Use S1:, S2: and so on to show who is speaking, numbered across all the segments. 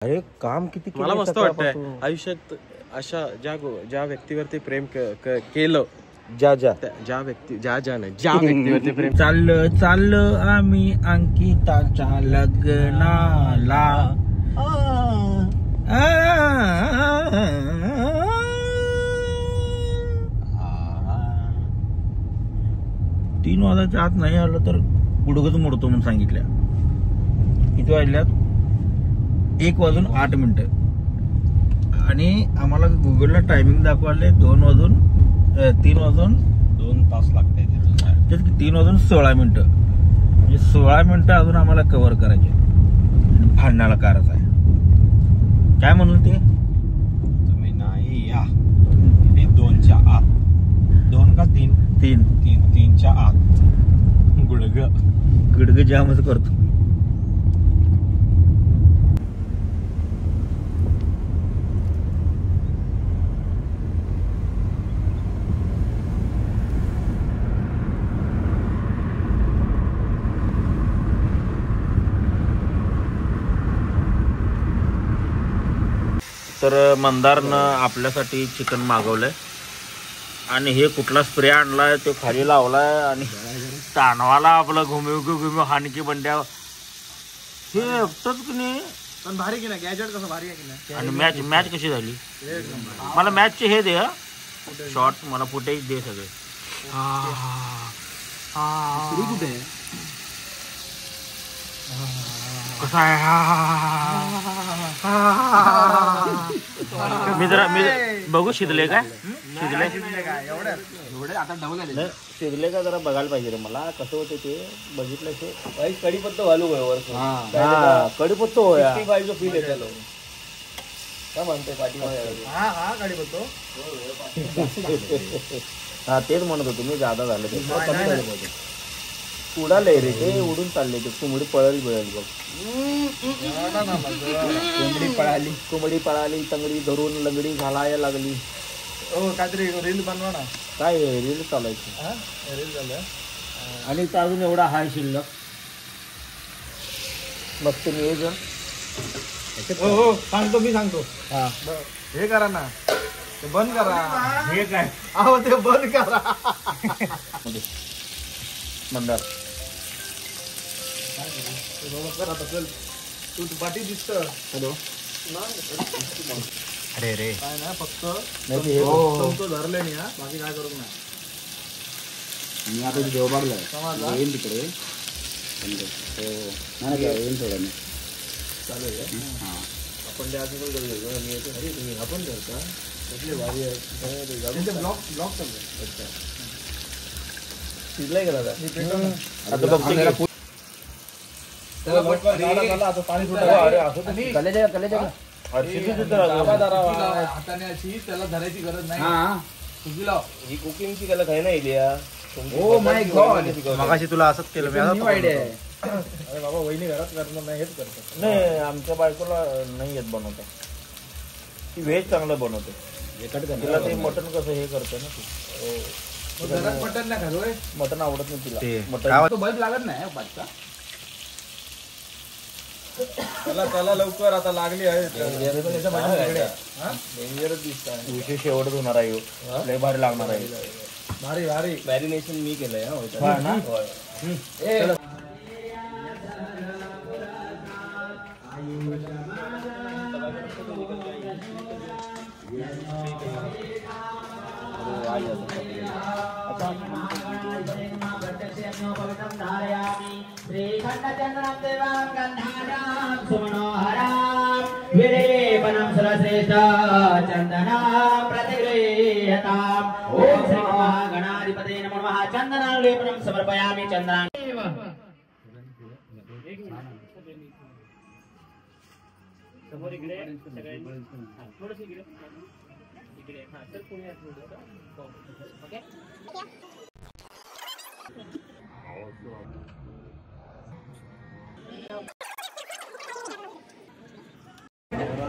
S1: अरे काम किती
S2: मला मस्त वाटतंय आयुष्यात अशा ज्या व्यक्तीवरती प्रेम केलं ज्या व्यक्तीवरती प्रेम
S1: चाललं आम्ही अंकिताच्या लग्नाला 3 वाजायच्या आत नाही आलं तर गुडघच मोडतो म्हणून सांगितल्या. किती वाजल्यात? 1:08 आणि आम्हाला गुगलला टायमिंग दाखवले 3 तास लागते. तेच की 3:16 म्हणजे 16 मिनिटं अजून आम्हाला कव्हर करायचे. भांडणाला कारच आहे. काय म्हणून ते
S2: तुम्ही नाही या 2च्या आत 2 का 3च्या आत
S1: गुडघ जामच करतो. तर मंदारनं आपल्यासाठी चिकन मागवलंय आणि हे कुठला स्प्रे आणलाय तो खाली लावलाय आणि ताणवाला आपलं घुमेव हानकी बंड्या हे एकटंच की नाही.
S2: पण भारी की नाही गॅजेट कसं भारी आहे की नाही.
S1: आणि मॅच कशी झाली? मला मॅचचे हे दे शॉर्ट मला फुटेज दे सगळे.
S2: कुठे
S1: कसा आहे मी बघू शिजले काय
S2: एवढे आता डबल आले
S1: शिजले का जरा बघायला पाहिजे रे मला कसं होते ते बघितलं ते
S2: कढीपत्ता घालू
S1: कढीपत्ता होया
S2: फील येते काय म्हणतोय कढीपत्ता
S1: हा तेच म्हणत होतो मी जादा झालं ते उडाले रे ते उडून चालले ते कोंबडी पळाली बघ कोंबडी पळाली तंगडी धरून लंगडी घालायला लागली.
S2: काहीतरी रील बनवा ना.
S1: काय रील चालायची
S2: रील झालं
S1: आणि अजून एवढा हाय शिल्लक मस्त नियोजन.
S2: हो सांगतो मी सांगतो.
S1: हा
S2: हे करा ना ते बंद करा.
S1: हे काय
S2: अहो ते बंद करा.
S1: मंदार
S2: तू पाठी दिसत.
S1: हॅलो अरे रे
S2: काय ना फक्त धरले नाही. बाकी काय करू ना.
S1: मी आता देवबागला येईन तिकडे येईन थोडं मी
S2: चालेल. आपण त्या आधी तुम्ही आपण करता भारी आहे. ब्लॉक चालू शिजलाय गेला
S1: आता बघ
S2: पाणी हाताने अशी त्याला धरायची गरज नाही. ही कुकिंगची त्याला काही नाही.
S1: मगाशी तुला असंच केलं.
S2: अरे बाबा वहिनी घरात करणार नाही हेच करतात.
S1: नाही आमच्या बायकोला नाही येत बनवता. ती व्हेज चांगलं बनवते. तिला ते मटन कसं हे करते ना
S2: मटन नाही खालोय.
S1: मटन आवडत नाही तिला. मटन
S2: बल्ब लागत नाही पाचचा. त्याला लवकर आता लागली आहे. डेंजरच दिसत आहे.
S1: विशेष शेवटच होणार आहे. लय भारी लागणार आहे.
S2: भारी भारी मॅरिनेशन मी केलंय.
S3: ओम श्री महागणाधिपते नमः. चंदनां लेपनं समर्पयामि. चंदनां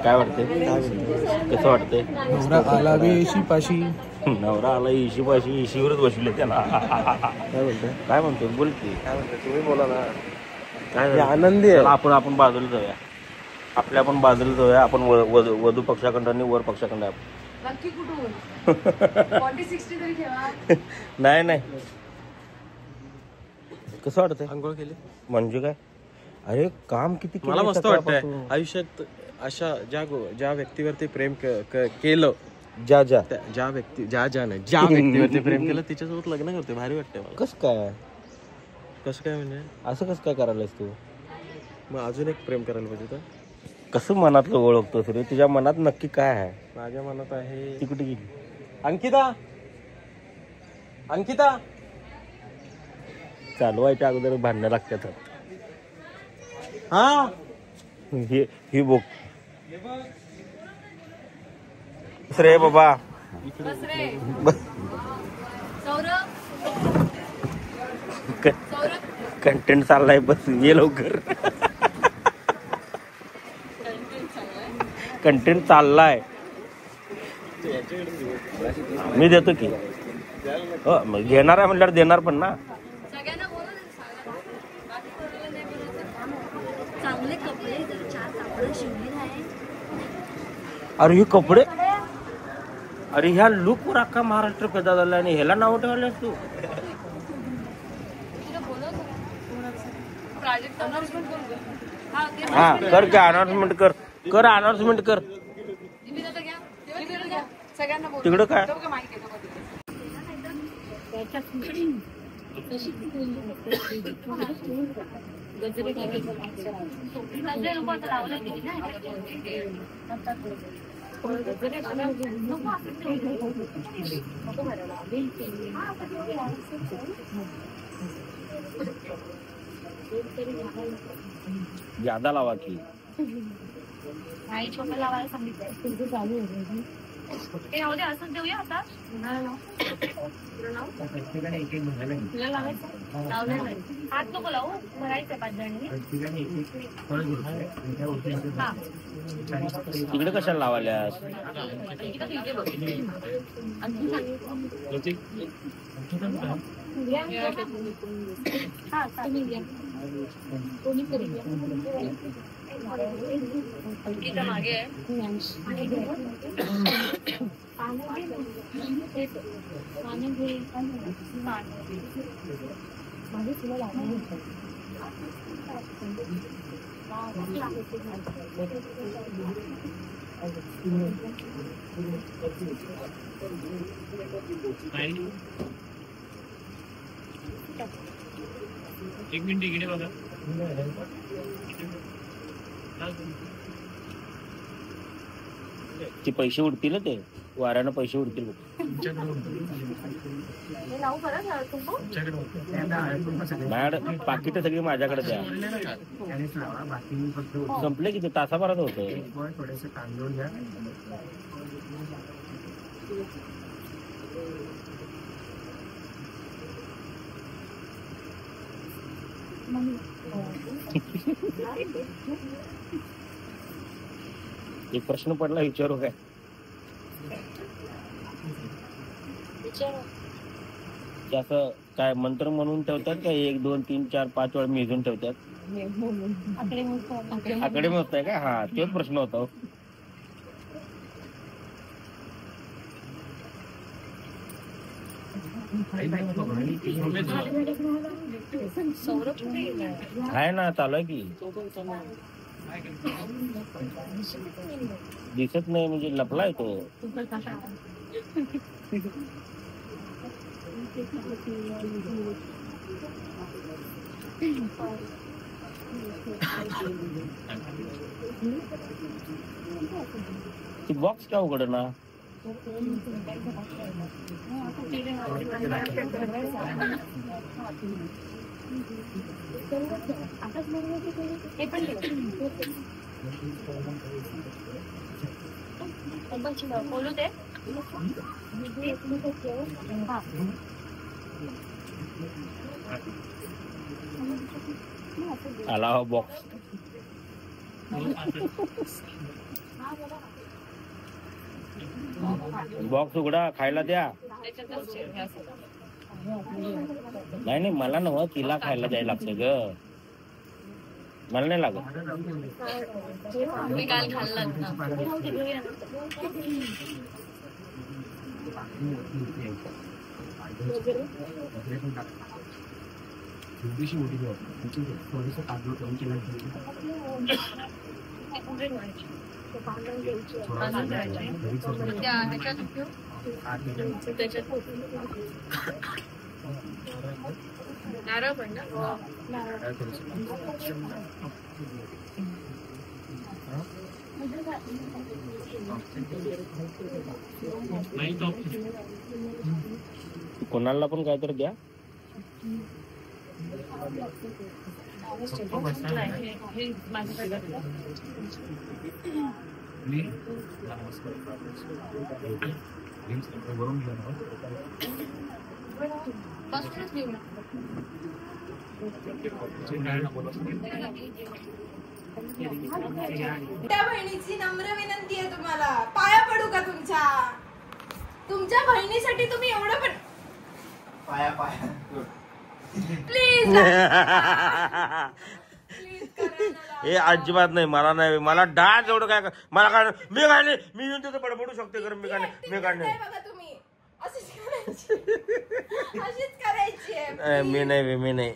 S1: काय वाटते? कसं वाटतंय?
S2: नवरा आला वेशी पाशी.
S1: नवरा आला इशी पाशी इशीवरच बसले त्याला. काय बोलतोय? काय म्हणतोय? बोल की.
S2: तुम्ही बोला ना.
S1: काय
S2: आनंदी आहे.
S1: आपण बाजूला जाऊया. आपल्या आपण बाजूला जाऊया. आपण वधू पक्षाकडं आणि वर पक्षाकडं आहे.
S4: नक्की कुठून 40-60 तरी ठेवा.
S1: नाही नाही, कसं वाटतंय?
S2: आंघोळ केली
S1: म्हणजे काय, अरे काम किती केलंय
S2: मला मस्त वाटतंय
S1: सकाळपासून.
S2: आयुष्यात अशा ज्या व्यक्तीवरती प्रेम केलं,
S1: ज्या ज्या
S2: ज्या व्यक्तीवरती प्रेम केलं तिच्यासोबत लग्न करते. भारी वाटतंय मला.
S1: कसं काय,
S2: कसं काय म्हणजे
S1: असं कसं काय करायलास तू?
S2: मग अजून एक प्रेम करायला पाहिजे तर.
S1: कसं मनातलं ओळखतोस रे? तुझ्या मनात नक्की काय आहे?
S2: माझ्या मनात आहे
S1: ती कुठे गेली?
S2: अंकिता
S1: चालवायच्या अगोदर भांडणं लागतात.
S2: हा
S1: ही बुक रे बाबा.
S4: बस रे.
S1: बस.
S4: सौरभ,
S1: कंटेंट चाललाय, बस ये लवकर. कंटेंट चाललाय, मी देतो की. मग घेणार आहे म्हटल्यावर देणार पण ना.
S4: सगळ्यांना बोलू दे, बाकी कोणाला नाही बोलायचं. चांगले कपडे, 4 कापड शिवले आहे.
S1: अरे हे कपडे, अरे ह्या लुक वर अख्खा महाराष्ट्र पैदा झाला आणि ह्याला नाव ठेवल्यास तू.
S4: प्रोजेक्ट अनाउन्समेंट करू.
S1: हा कर की, अनाउन्समेंट कर, अनाउन्समेंट कर.
S4: सगळ्यांना बोलू.
S1: तिकडं काय ज्यादा लावा की.
S4: आई छोटा लावायला सांगितलं. चालू आहे ते राहू दे, असंच देऊया आता. हात नको लावू, भरायचं 5 जणांनी.
S1: तिकडे कशाला लावाल्यास?
S4: मागे
S5: एक मिनिट इकडे बघा.
S1: ते पैसे उडतील ना, ते वाऱ्यानं पैसे उडतील. मॅडम पाकिट सगळी माझ्याकडे द्या. संपले किती तासाभरात होतं.
S5: थोडेसे तांदूळ घ्या.
S1: एक प्रश्न पडला, विचारू काय? असं काय मंत्र म्हणून ठेवतात का? 1 2 3 4 5 वेळा मेजून ठेवतात? आकडे मोजताय का? हा तोच प्रश्न होता. आहे ना, चालू आहे की. दिसत नाही म्हणजे लपलाय तो. बॉक्स का उघड ना?
S4: बोलू दे.
S1: आला बॉक्स. बॉक्स उघडा, खायला द्या. नाही नाही, मला नव्ह, तिला खायला द्यायला लागतं ग. मला नाही लागत.
S4: मी काल खाल्ला ना. नारळ पण ना.
S1: कोणाला पण काहीतरी द्या.
S6: त्या बहिणीची नम्र विनंती आहे तुम्हाला, पाया पडू का तुमच्या बहिणीसाठी तुम्ही एवढं पण
S3: पाया
S6: प्लीज
S1: हे अजिबात नाही. मला नाही. मला डान्स एवढं काय मला काय मी काय नाही. मी येऊन तिथं बडबडू शकते कारण मी काय नाही.
S6: बघा तुम्ही अशीच करायची आहे.
S1: मी नाही.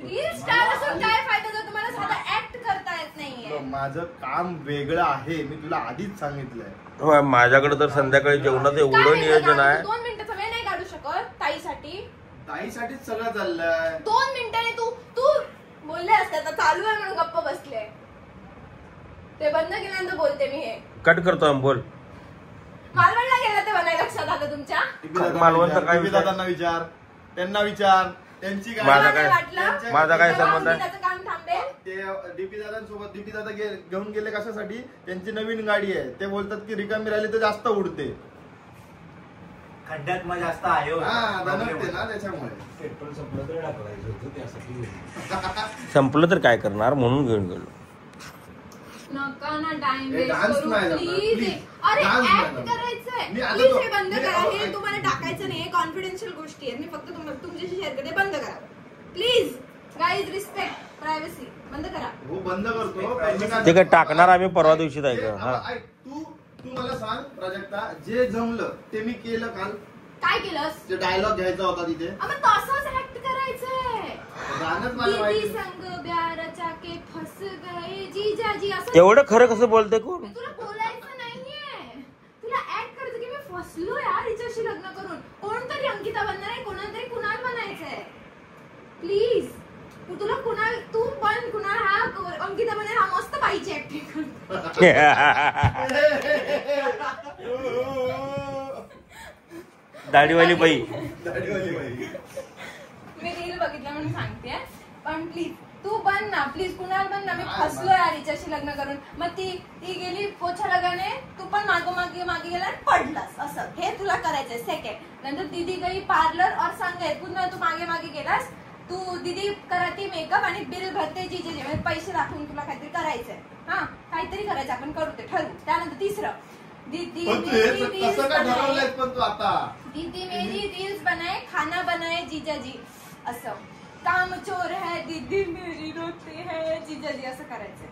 S6: रील स्टार असून काय फायदा जर तुम्हाला साधा ऍक्ट करता येत नाहीये.
S7: माझं काम वेगळं आहे, मी तुला आधीच सांगितलंय.
S1: होय, माझ्याकडे तर संध्याकाळी जेवणाचं एवढं नियोजन आहे.
S6: 2 मिनिटाचा वेळ नाही काढू शकत ताईसाठी?
S7: ताईसाठीच सगळं चाललंय.
S6: 2 मिनिटाने तू बोलले असते, आता चालू आहे म्हणून गप्प बसले. ते बंद केल्यानंतर बोलते मी. हे
S1: कट करतो बोल.
S6: मालवणला गेला तेव्हा नाही लक्षात आलं तुमच्या?
S1: मालवणचं काय विचार?
S7: दादांना विचार, त्यांना विचार, त्यांची
S1: माझा काय
S6: तेव्हा
S1: संबंध आहे?
S6: त्याचं काम थांबेल.
S7: ते डीपी दादांसोबत डीपी दादा घेऊन गेले कशासाठी? त्यांची नवीन गाडी आहे. ते बोलतात की रिकामी राहिली तर जास्त उडते.
S3: खड्ड्यात मग जास्त आहे.
S7: दणकते ना त्याच्यामुळे.
S3: पेट्रोल संपलं तर टाकायचं होतं त्यासाठी.
S1: संपलं तर काय करणार म्हणून घेऊन गेलो.
S6: नका ना टाइम
S7: हे
S6: वेस्ट
S7: डान्स
S6: करू
S7: नाही
S6: प्लीज.
S7: प्लीज.
S6: अरे
S7: डान्स
S6: ऍक्ट
S7: नाही
S6: करायचंय
S7: मी आता
S6: प्लीज.
S7: तो-
S6: हे बंद
S7: मी-
S6: करा. हे तुम्हाला टाकायचं नाही. कॉन्फिडेन्शियल गोष्टी आहेत. मी फक्त तुमच्याशी शेअर करते. बंद करा प्लीज. Guys respect privacy. बंद करा.
S7: हो बंद करतो.
S1: ते काय टाकणार आम्ही परवा दिवशी जायचं. हा
S7: तू मला सांग प्राजक्ता, जे जमलं ते मी केलं काल.
S6: काय केलंस?
S7: ते डायलॉग घ्यायचा होता तिथे.
S6: मग तसंच ऍक्ट करायचंय.
S7: गाणंच मला
S6: दीदी
S7: माहिती.
S6: संग प्याराच्या के फस गए जीजाजी असं.
S1: एवढं खरं कसं बोलते कोण?
S6: तुला बोलायचं नाहीये. तुला ऍक्ट करायचं की मी फसलो यार हिच्याशी लग्न करून. कोणतरी अंकिता बनणार आहे, कोणातरी कुणाल बनायचंय. प्लीज तुला कुणाल, तू पण कुणाल हा अंकिता बनेल हा मस्त बाईची ऍक्टिंग करतो.
S1: दाढीवाली बाई.
S6: मी रील बघितलं म्हणून सांगते. पण प्लीज तू बन ना, प्लीज कुणाल बन ना. मी फसलो यार हिच्याशी लग्न करून. मग ती गेली पोछा लगाने, तू पण मागे गेला आणि पडलास. असं हे तुला करायचंय. सेकंड नंतर दीदी गई पार्लर और संगीत. पुन्हा तू मागे गेलास. तू दीदी कराती मेकअप आणि बिल भरते जीजे म्हणजे पैसे दाखवून तुला काहीतरी करायचंय. हा काहीतरी करायचं, आपण करू ते ठरवू. त्यानंतर तिसरं दीदी मेरी रील्स बनाए, खाना बनाए जीजाजी. असं काम चोर है दीदी मेरी रोते है जीजाजी. असं करायचंय.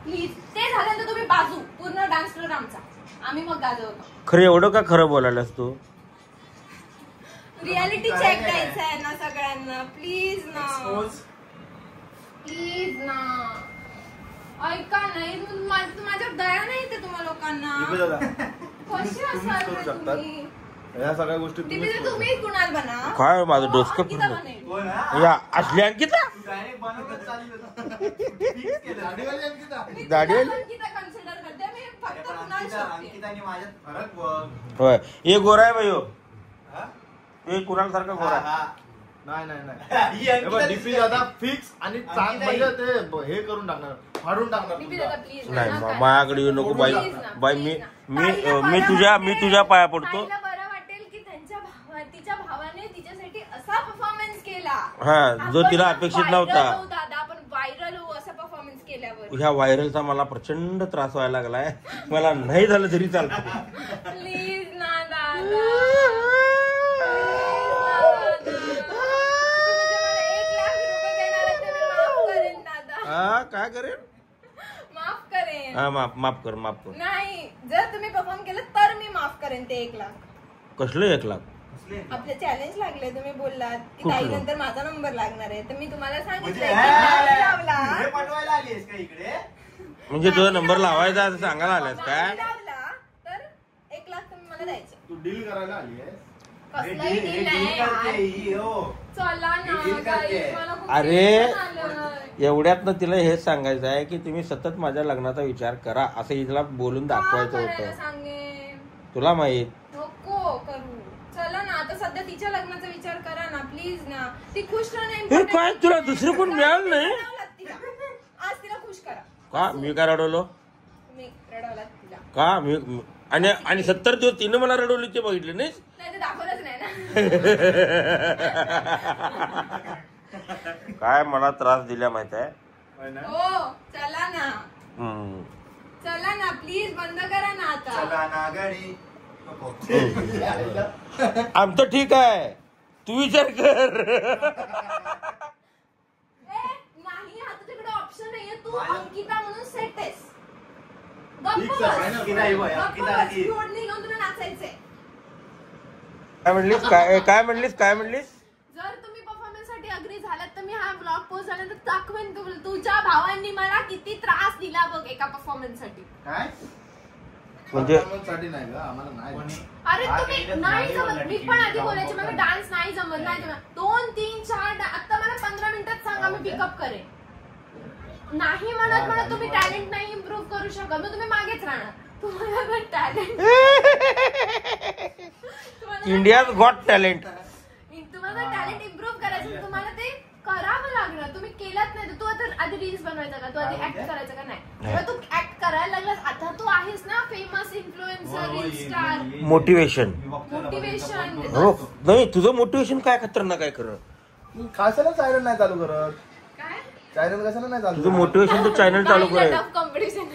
S6: प्लीज ते झाल्यानंतर तुम्ही बाजू पूर्ण डान्स फ्लोर आमचा, आम्ही मग गाजवतो.
S1: खरं एवढं का खरं बोलायलास तू?
S6: रियालिटी चेक द्यायचं आहे ना सगळ्यांना. प्लीज ना. ऐका नाही, माझ्यावर दया नाही ते तुम्हा लोकांना. कशी असाल तुम्ही?
S7: या सगळ्या गोष्टी
S6: तुम्ही कुणाल बना.
S1: काय माझं डोसकं फिरलं या असली अंकिता. दाढीवाली
S6: कन्सिडर करते मी फक्त कुणाल शोधते.
S1: होय. हे गोरा आहे भाई. हे कुणाल सारखा गोरा आहे.
S7: नाही डीपी दादा फिक्स आणि म्हणजे ते हे करून टाकणार, फाडून टाकणार.
S1: नाही माझ्याकडे येऊ नको बाई. मी तुझ्या पाया पडतो.
S6: बरं वाटेल की तिच्या भावाने तिच्यासाठी असा परफॉर्मन्स केला.
S1: हा जो तिला अपेक्षित नव्हता.
S6: दादा आपण व्हायरल होऊ असा परफॉर्मन्स केल्यावर.
S1: ह्या व्हायरलचा मला प्रचंड त्रास व्हायला लागलाय. मला नाही झालं तरी चालतं.
S6: प्लीज ना दादा.
S1: काय करेन?
S6: माफ करेन.
S1: हा माफ कर.
S6: नाही, जर तुम्ही परफॉर्म केलं तर मी माफ करेन ते 1 लाख.
S1: कसलं 1 लाख?
S6: आपले चॅलेंज लागले, तुम्ही बोललात की
S1: कुठलं?
S6: काही नंतर माझा नंबर लागणार आहे, तर मी तुम्हाला सांगितलं
S3: म्हणजे
S6: की नाही लावला.
S3: हे पटवायला आलीस का इकडे?
S1: म्हणजे तुझा नंबर लावायचा असं सांगायला आलास काय?
S6: नाही लावला तर 1 लाख तुम्ही मला द्यायचे.
S7: तू डील करायला आली आहे.
S6: कसलाही deal आहे यार. चला ना guys, मला खूप
S1: अरे
S6: tension आलंय.
S1: एवढ्यात तिला हेच सांगायचं आहे की तुम्ही सतत माझ्या लग्नाचा विचार करा असं हिला बोलून दाखवायचं
S6: का करायला
S1: होतं.
S6: सांगेन?
S1: तुला माहित
S6: नको करू. चला ना, आता सध्या तिच्या लग्नाचा विचार करा ना प्लीज ना. ती खुश राहणं
S1: हे
S6: important
S1: काय
S6: आहे.
S1: तुला दुसरं कोण मिळालं नाही?
S6: रडवलात तिला. आज तिला खुश करा.
S1: का मी काय रडवलो
S6: तुम्ही रडवलात तिला.
S1: का मी आणि 70 दिवस तिनं मला रडवली ते बघितले नाही.
S6: नाही ते दाखवलंच नाही ना.
S1: काय मला त्रास दिला माहित आहे.
S6: हो चला ना.
S1: हम्म.
S6: चला ना प्लीज, बंद करा ना आता.
S3: चला ना गडी.
S1: आमचं ठीक आहे, तू विचार कर.
S6: नाही, आता तुझ्याकडे ऑप्शन नाहीये. तू अंकिता म्हणून सेट आहेस. गप्प
S7: ठीक
S6: बस.
S7: आहे, final.
S3: अंकिता ही बघ,
S6: गप्प
S3: अंकिता
S6: बस.
S3: ही.
S6: ही ओढणी घेऊन तुला नाचायचंय.
S1: काय म्हणलीस?
S6: जर तुम्ही परफॉर्मन्स साठी अग्री झालात तर मी हा ब्लॉग पोस्ट झाल्यानंतर दाखवेन तुझ्या भावांनी मला किती त्रास दिला बघ एका परफॉर्मन्स साठी.
S7: काय
S1: म्हणजे
S7: साठी नाही का आम्हाला नाही.
S6: अरे तुम्ही नाही जमत. मी पण आधी बोलायचे मला डान्स नाही जमत. 2, 3, 4 आता मला 15 मिनिटात सांगा, मी पिकअप करेन. नाही म्हणत तुम्ही टॅलेंट नाही इम्प्रूव्ह करू शकत, मग तुम्ही मागेच राहणार. तुम्हाला पण टॅलेंट,
S1: इंडियाज गॉट टॅलेंट.
S6: तुम्हाला टॅलेंट इम्प्रूव्ह करायचं, तुम्हाला ते करावं लागणार. तुम्ही केलंच नाही तर तू आता आधी रील्स बनवायचा का, तू आधी ऍक्ट करायचं का नाही. तेव्हा तू ऍक्ट करायला लागलास. आता तू आहेस ना famous influencer, reel star.
S1: Motivation
S6: motivation
S1: हो नाही, तुझं मोटिवेशन काय खतरनाक काय खरं.
S7: तू कशाला सायरन नाही चालू करत?
S6: काय
S7: सायरन कशाला नाही चालू
S1: तुझं मोटिवेशन तू चॅनल चालू कर.
S6: कॉम्पिटिशन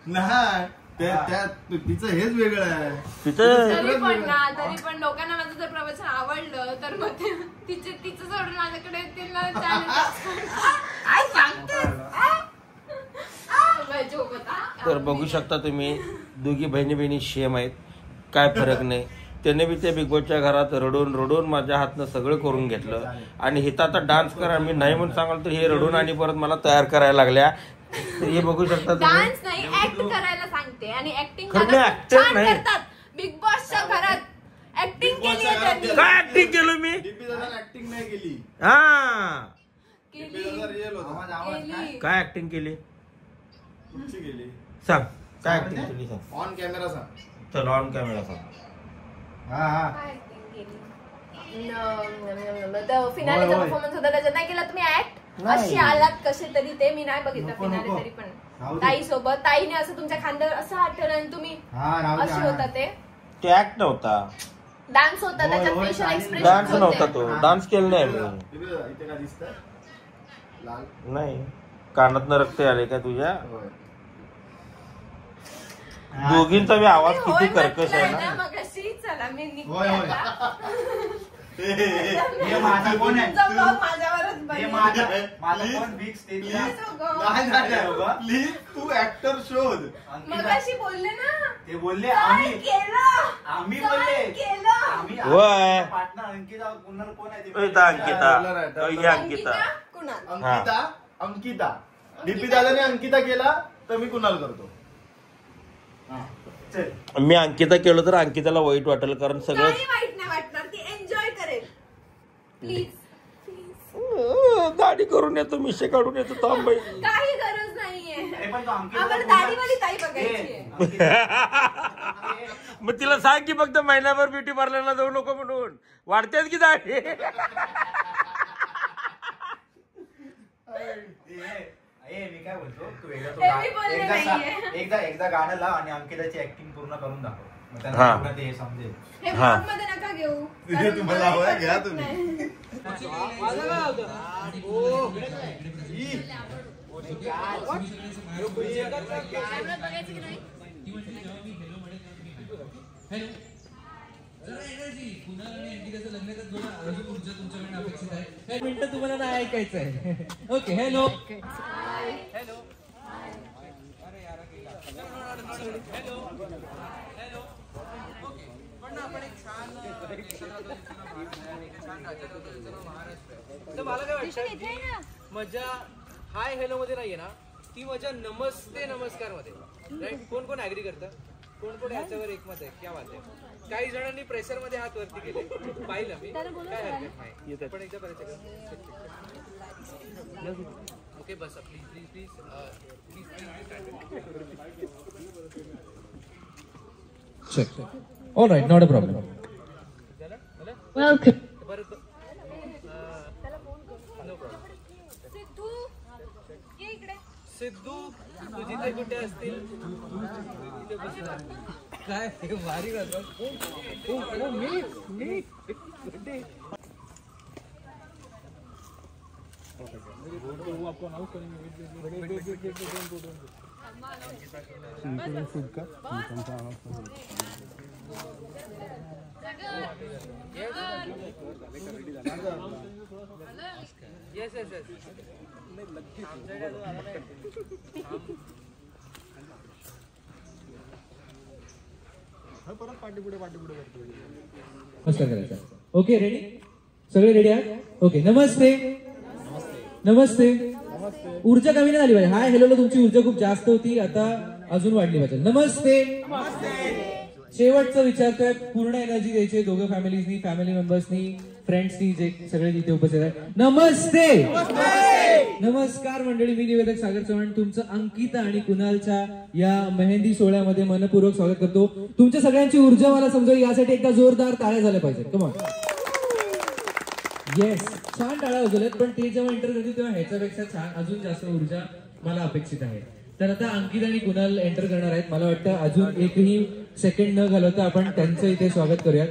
S7: नाही तिचं हेच वेगळं आहे.
S1: तिथं
S6: तरी पण लोकांना माझं जर प्रवचन आवडलं तर मग तिचं सोडून माझ्याकडे येतील ना
S1: तर बघू शकता तुम्ही, दोघी बहिणी सेम आहेत, काय फरक नाही. त्याने बी त्या बिग बॉसच्या घरात रडून माझ्या हातनं सगळं करून घेतलं आणि हिथं आता डान्स करा मी नाही म्हणून सांगाल तर हे रडून आणि परत मला तयार करायला लागल्या. हे बघू शकता तुम्ही.
S6: डान्स नाही ऍक्ट करायला सांगते आणि ऍक्टिंग
S1: खरं नाही, actor नाही.
S6: करतात. बिग बॉसच्या घरात ऍक्टिंग केली आहे त्यांनी.
S1: काय ऍक्टिंग केलं मी?
S7: डीपी दादा ऍक्टिंग नाही केली.
S1: हा
S7: डीपी दादा रिअल होता.
S6: केली.
S1: काय ऍक्टिंग केली
S7: तुमची केली.
S1: सांग, काय ऍक्टिंग केली सांग.
S7: ऑन कॅमेरा सांग.
S1: चल ऑन कॅमेरा सांग.
S6: काय acting केली? फिनालेचा परफॉर्मन्स होता त्याच्यात नाही केला तुम्ही ऍक्ट. अशी आलात कसे तरी, ते मी नाही बघितलं फिनाले तरी पण. ताई सोबत ताईने असं तुमच्या खांद्यावर असं आठवलं आणि तुम्ही असे होता. ते
S1: ऍक्ट नव्हता,
S6: डान्स होता त्याच्यात, फेशियल एक्सप्रेशन
S1: डान्स नव्हता तो. डान्स केलं नाही मी.
S7: डीपी दादा इथे काय दिसतंय? लाल.
S1: नाही, कानातनं रक्त आले का तुझ्या? दोघींचा बी आवाज किती कर्कश आहे ना.
S6: मगाशी चला मी निघते
S7: होय, होय.
S6: आता.
S3: हे माझा कोण आहे?
S6: तुमचा vlog माझ्यावरच
S3: हे
S6: बनेल.
S3: माझा कोण बिग स्टेज
S7: प्लीज तू ऍक्टर शोध.
S6: मगाशी बोलले ना,
S3: ते बोलले
S6: काय
S3: आम्ही
S6: केलं,
S3: आम्ही
S6: काय
S3: बोलले
S6: केलं.
S3: आम्ही
S1: होय.
S3: पार्टनर अंकिता पुन्हा कोण आहे
S1: ओय,
S3: ते?
S1: ता अंकिता, ही अंकिता.
S6: कुणाल
S7: अंकिता डीपी दादाने अंकिता केला तर मी कुणाल करतो.
S3: चल
S1: मी अंकिता केलं तर अंकिताला वाईट वाटेल कारण सगळं
S6: काही वाईट नाही वाटणार, ती एन्जॉय करेल. प्लीज
S1: दाढी करून येतो, मिशे काढून येतो. थांब बाई.
S6: काही गरज नाहीये.
S3: अरे पण तो अंकिता
S6: आम्हाला
S3: पुन्हा-
S6: दाढीवाली ताई बघायची आहे.
S1: मग तिला सांग की फक्त महिन्याभर ब्युटी पार्लरला जाऊ नको म्हणून. वाढतेच की दाढी.
S3: मी काय बोलतो तू
S6: हे मी बोलले नाहीये.
S3: एकदा गाणं लाव आणि अंकिताची ऍक्टिंग पूर्ण करून दाखव, मग त्यांना
S1: हा.
S3: पूर्ण ते समजेल.
S6: हे
S1: हा.
S6: vlog मध्ये नका घेऊ.
S7: हे तुम्हाला हवंय, घ्या तुम्ही.
S6: नाही.
S8: एक मिनिट तुम्हाला नाही ऐकायचं आहे. ओके हॅलो
S2: तर मला काय वाटतं मजा हाय हॅलो मध्ये नाहीये ना, ती मजा नमस्ते नमस्कार मध्ये. राईट? कोण कोण ऍग्री करतं? कोण कोण याच्यावर एकमत आहे? क्या बात आहे. काही जणांनी प्रेशर मध्ये हात वरती केले, पाहिलं मी, काय हरकत नाही. पण एकदा करायचं का? ओके बस please please please.
S8: All right, not a problem.
S2: Siddhu तू जिथे कुठे असतील तिथे बसणार. काय भारी करतो. Yes yes yes.
S7: परत पाठीपुढे करतो.
S8: नमस्कार करायचा. ओके रेडी, सगळे रेडी आहात? ओके. नमस्ते नमस्ते. ऊर्जा कमी नाही झाली पाहिजे. हाय हॅलोला तुमची ऊर्जा खूप जास्त होती, आता अजून वाढली पाहिजे. नमस्ते. शेवटचं विचारतोय, पूर्ण एनर्जी द्यायची दोघं फॅमिलीजनी, फॅमिली मेंबर्सनी, फ्रेंड्सनी, जे सगळे जिथे उपस्थित आहेत. नमस्ते नमस्कार मंडळी, मी निवेदक सागर चव्हाण तुमचं अंकिता आणि कुणालच्या या मेहंदी सोहळ्यामध्ये मनपूर्वक स्वागत करतो. तुमच्या सगळ्यांची ऊर्जा मला समजेल यासाठी एकदा जोरदार टाळ्या झाल्या पाहिजेत. कमॉन. येस, छान टाळ्या वाजवल्यात, पण ते जेव्हा एंटर करतील तेव्हा ह्याच्यापेक्षा छान अजून जास्त ऊर्जा मला अपेक्षित आहे. तर आता अंकिता आणि कुणाल एंटर करणार आहेत. मला वाटतं अजून एकही सेकंड न घालवता आपण त्यांचं इथे स्वागत करूयात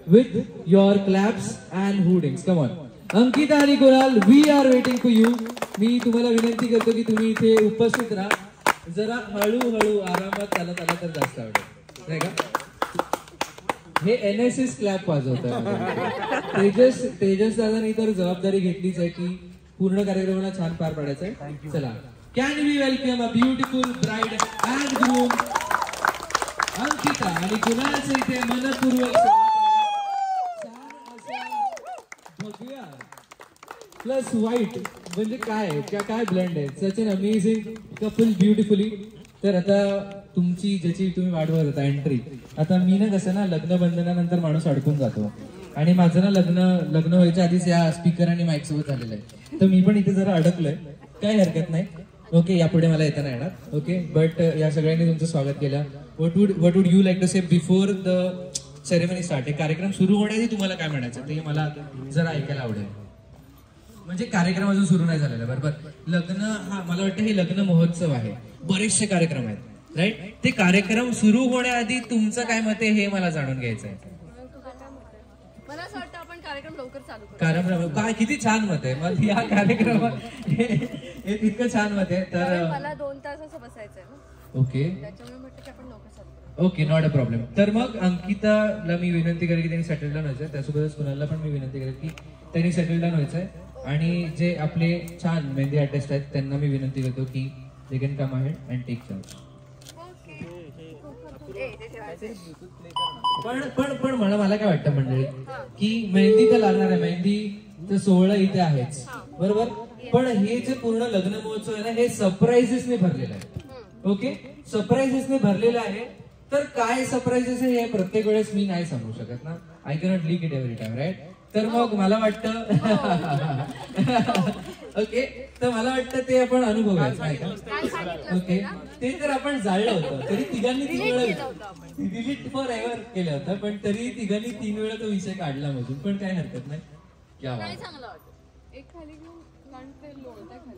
S8: with your claps and hootings. Come on. Ankita आणि Kunal, we are waiting for you. मी तुम्हाला विनंती करतो की तुम्ही इथे उपस्थित राहा. जरा हळूहळू आरामात चालत आला तर जास्त आवडेल, नाही का? हे NSS क्लॅप वाजवतात. तेजस दादांनी तर जबाबदारी घेतलीच आहे की पूर्ण कार्यक्रमाला छान पार पाडायचं आहे. चला, can we welcome a beautiful bride and groom Ankita आणि कुणालचं इथे मनपूर्वक भगव्या प्लस व्हाईट, म्हणजे काय ब्लेंड आहे. सच अन अमेझिंग कपल, ब्युटिफुली. तर आता तुमची ज्याची तुम्ही वाट बघत होता एंट्री, आता मी ना कसं ना लग्न बंधनानंतर माणूस अडकून जातो आणि माझं ना लग्न व्हायच्या आधीच या स्पीकर आणि माईक सोबत झालेलं आहे. तर मी पण इथे जरा अडकलोय, काही हरकत नाही. ओके, यापुढे मला येता नाही येणार. ओके, बट या सगळ्यांनी तुमचं स्वागत केलं. What would you like to say before the ceremony start? कार्यक्रम सुरू होण्याआधी तुम्हाला काय म्हणायचं ते मला जरा ऐकायला आवडेल. म्हणजे कार्यक्रम अजून सुरू नाही झालेला, बरोबर? लग्न हा, मला वाटतं हे लग्न महोत्सव आहे, बरेचसे कार्यक्रम आहेत, राईट? ते कार्यक्रम सुरू होण्याआधी तुमचं काय मत आहे हे मला जाणून घ्यायचं आहे.
S4: मला असं वाटतं आपण कार्यक्रम लवकर चालू करू.
S8: कार्यक्रम काय, किती छान मत आहे. मग या कार्यक्रमात हे तितकं छान मत आहे. तर
S4: मला 2 तास असं बसायचंय ना,
S8: ओके,
S4: त्याच्यामुळे म्हटलं की आपण लवकर चालू करू.
S8: Okay, not a problem. तर मग अंकिताला मी विनंती करेन की त्यांनी सेटल डाऊन व्हायचंय, त्यासोबतच कुणाला पण मी विनंती करेन की त्यांनी सेटल डाऊन व्हायचंय. आणि जे आपले छान मेहंदी आर्टिस्ट आहेत त्यांना मी विनंती करतो की they can come ahead and take charge. पण मला काय वाटतं मंडळी की मेहंदी तर लागणार आहे, मेहंदीचं सोहळा इथे आहेच, बरोबर? पण हे जे पूर्ण लग्न महोत्सव आहे ना, हे सरप्राइजेसने भरलेलं आहे. ओके, सरप्राइजेसने भरलेलं आहे. तर काय सरप्राइजेस आहे हे प्रत्येक वेळेस मी नाही सांगू शकत ना. I cannot leak it every time, right? तर मग मला वाटतं ओके, तर मला वाटतं ते आपण अनुभवायचं नाही का? ओके, ते तर आपण जाळलं होतं, तरी तिघांनी 3 वेळा डिलीट फॉर एव्हर केलं होतं, पण तरी तिघांनी 3 वेळा तो विषय काढला मधून, पण काय हरकत नाही. क्या बात.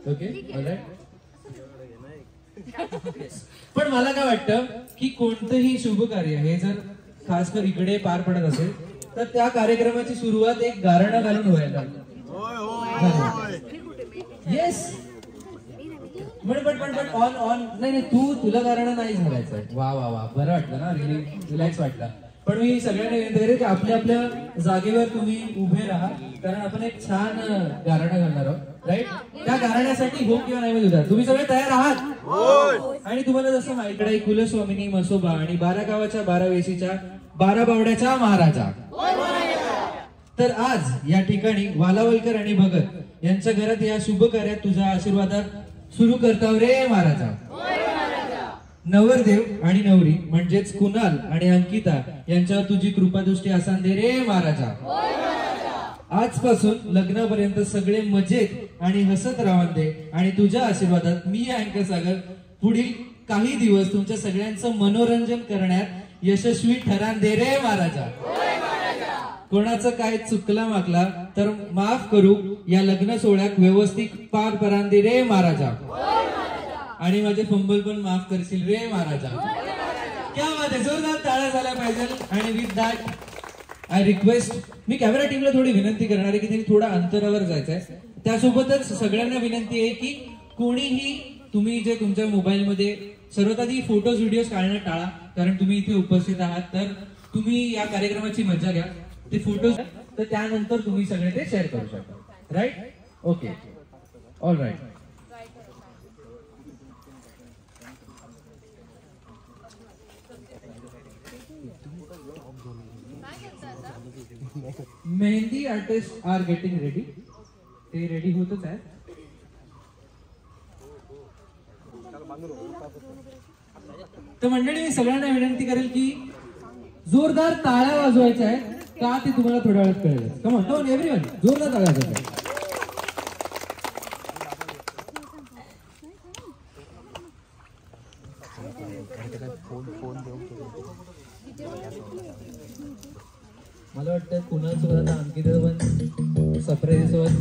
S8: Okay, all right. पण मला काय वाटतं की कोणतंही शुभ कार्य हे जर खासकर इकडे पार पडत असेल तर त्या कार्यक्रमाची सुरुवात एक गारणं घालून व्हायला. येस, पण ऑन ऑन नाही तुला कारण नाही घालायचंय. वा वा वा, बरं वाटलं ना, रिलॅक्स वाटलं. पण मी सगळ्यांना विनंती करेन की आपल्या आपल्या जागेवर तुम्ही उभे राहा, कारण आपण एक छान गाराणा घालणार आहोत, राईट? त्या गाराण्यासाठी हो किंवा नाही मध्ये तुम्ही सगळे तयार आहात? आणि तुम्हाला जसं माहिती कुलस्वामिनी म्हसोबा आणि 12 गावाच्या 12 वेशीच्या 12 बावड्याचा महाराजा. तर आज या ठिकाणी वालावलकर आणि भगत यांच्या घरात या शुभ कार्यात तुझ्या आशीर्वादात सुरू करताव रे महाराजा. नवरदेव आणि नवरी म्हणजेच कुणाल आणि अंकिता यांच्यावर तुझी कृपादृष्टी असा दे रे महाराजा. आजपासून लग्नापर्यंत सगळे मजेत आणि हसत राहून दे आणि तुझ्या आशीर्वादात मी अँकर सागर पुढील काही दिवस तुमच्या सगळ्यांचं मनोरंजन करण्यात यशस्वी ठरान दे रे महाराजा. कोणाचं काय चुकला मागला तर माफ करू, या लग्न सोहळ्यात व्यवस्थित पार परान दे रे महाराजा. आणि माझे फंबल पण माफ करशील रे महाराजा. क्या बात आहे, जोरदार टाळ्या झाल्या पाहिजे. आणि with that I request, me camera टीमला थोडी विनंती करणार आहे की त्यांनी थोडा अंतरावर जायचंय. त्यासोबतच सगळ्यांना विनंती आहे की कोणीही तुम्ही जे तुमच्या मोबाईलमध्ये सर्वात आधी फोटोज व्हिडिओज काढणं टाळा, कारण तुम्ही इथे उपस्थित आहात तर तुम्ही या कार्यक्रमाची मजा घ्या. ते फोटोज तर त्यानंतर तुम्ही सगळे ते शेअर करू शकता, right? Okay, all right. Mehndi artist are getting ready. ते रेडी होतच आहे. तर मंडळी, मी सगळ्यांना विनंती करेल की जोरदार टाळ्या वाजवायच्या आहे का ते तुम्हाला थोड्या वेळात कळेल. कम ऑन एव्हरीवन, जोरदार टाळ्या वाजवायच्या. मला वाटतं कुणाल सोबत अंकित पण सरप्राईज सोबत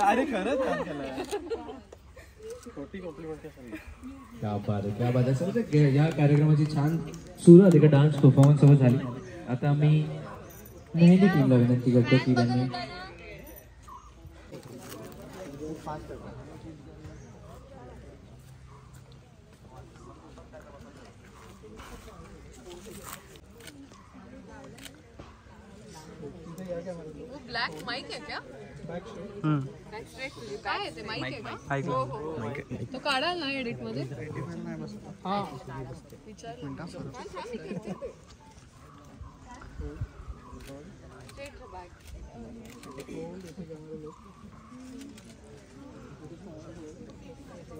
S7: अरे खरंच
S8: क्या बात आहे. या कार्यक्रमाची छान सुरुवात एका डान्स परफॉर्मन्स सोबत झाली. आता मी मेहंदी टीमला विनंती करतो की त्यांनी
S6: ब्लैक माइक है क्या? काय आहे ते माहिती आहे का? हो हो तो काढाल ना एडिट मध्ये.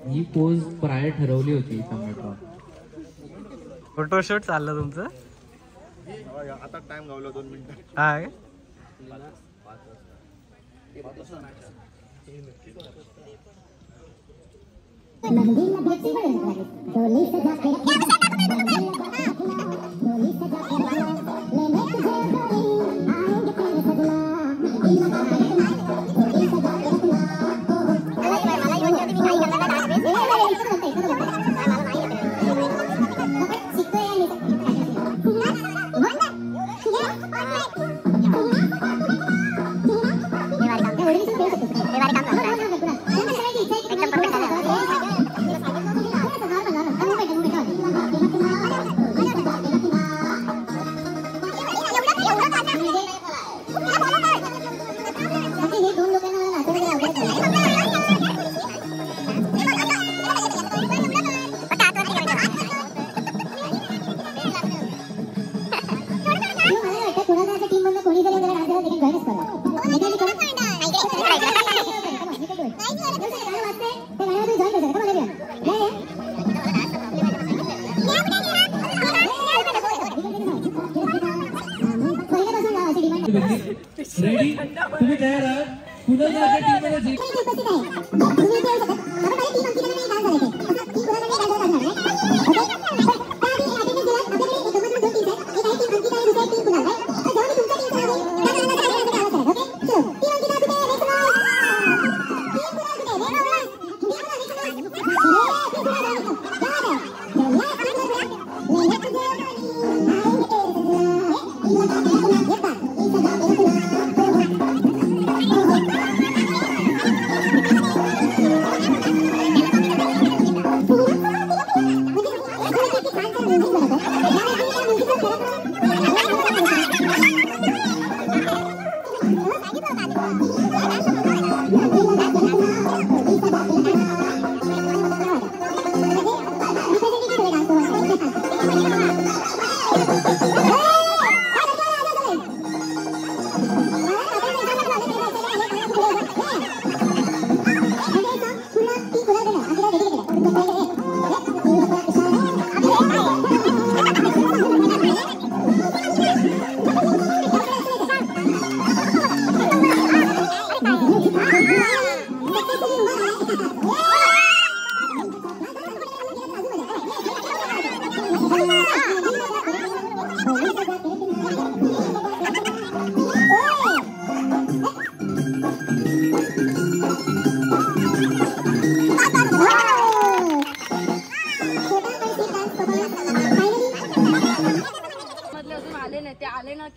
S8: ही पोज प्राय ठरवली होती टोमॅटो.
S2: फोटोशूट चाललं तुमचं?
S7: आता टाइम गावला 2 मिनिटं.
S2: काय
S8: रेडी? तुम्ही तयार आहात? कुणाल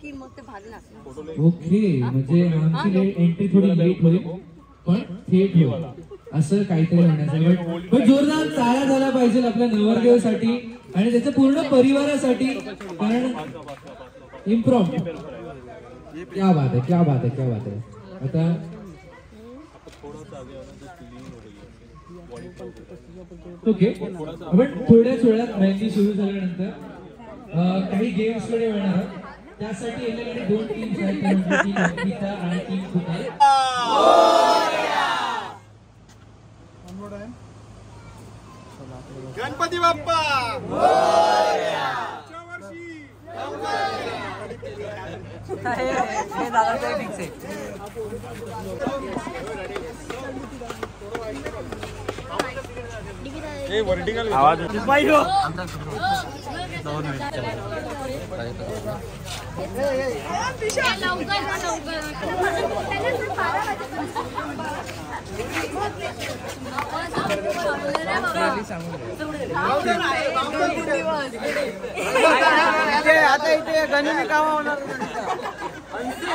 S8: टीममध्ये ओके, म्हणजे आमची एंट्री थोडी लेट होईल पण थेट होईल असं काहीतरी होण्याचं. पण जोरदार चाळा झाला पाहिजे आपल्या नवरदेवासाठी आणि त्याच्या पूर्ण परिवारासाठी, कारण इम्प्रॉम्प्ट. क्या बात आहे, क्या बात आहे, क्या बात आहे. आता ओके, आपण थोड्याच वेळात मेहंदी सुरू झाल्यानंतर काही गेम्स कडे येणार आहोत. त्यासाठी याच्याकडे 2 टीम्स आहेत, टीम अंकिता आणि टीम कुणाल.
S7: गणपती बाप्पा
S1: आवाज
S2: आता इथे गणित काम होणार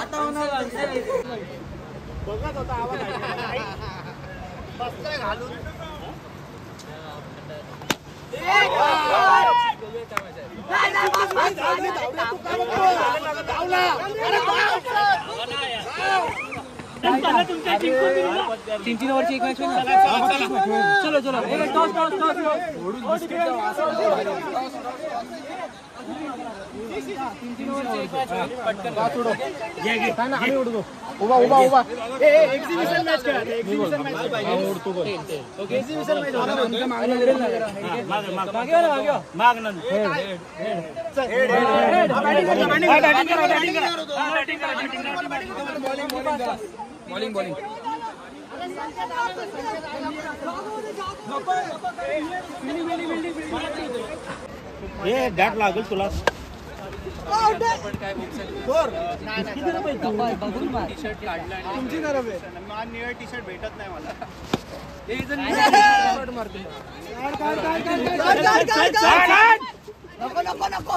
S2: आता होणार बघत होता आवाज घालून तीन ओव्हरची एक मॅच होईल. चलो चलो टॉस टॉस टॉस. तीन ओव्हरची एक मॅच होईल. पटकन आम्ही उडतो. उभा उभा उभा. एक्झिबिशन मॅच खेळा. एक्झिबिशन मॅच पाहिजे. Okay exhibition match. मागे बॉलिंग बॉलिंग.
S1: हे बॅट लागेल तुला.
S2: तुमची खराब आहे.
S3: निळा टी शर्ट भेटत नाही मला.
S2: नको नको नको.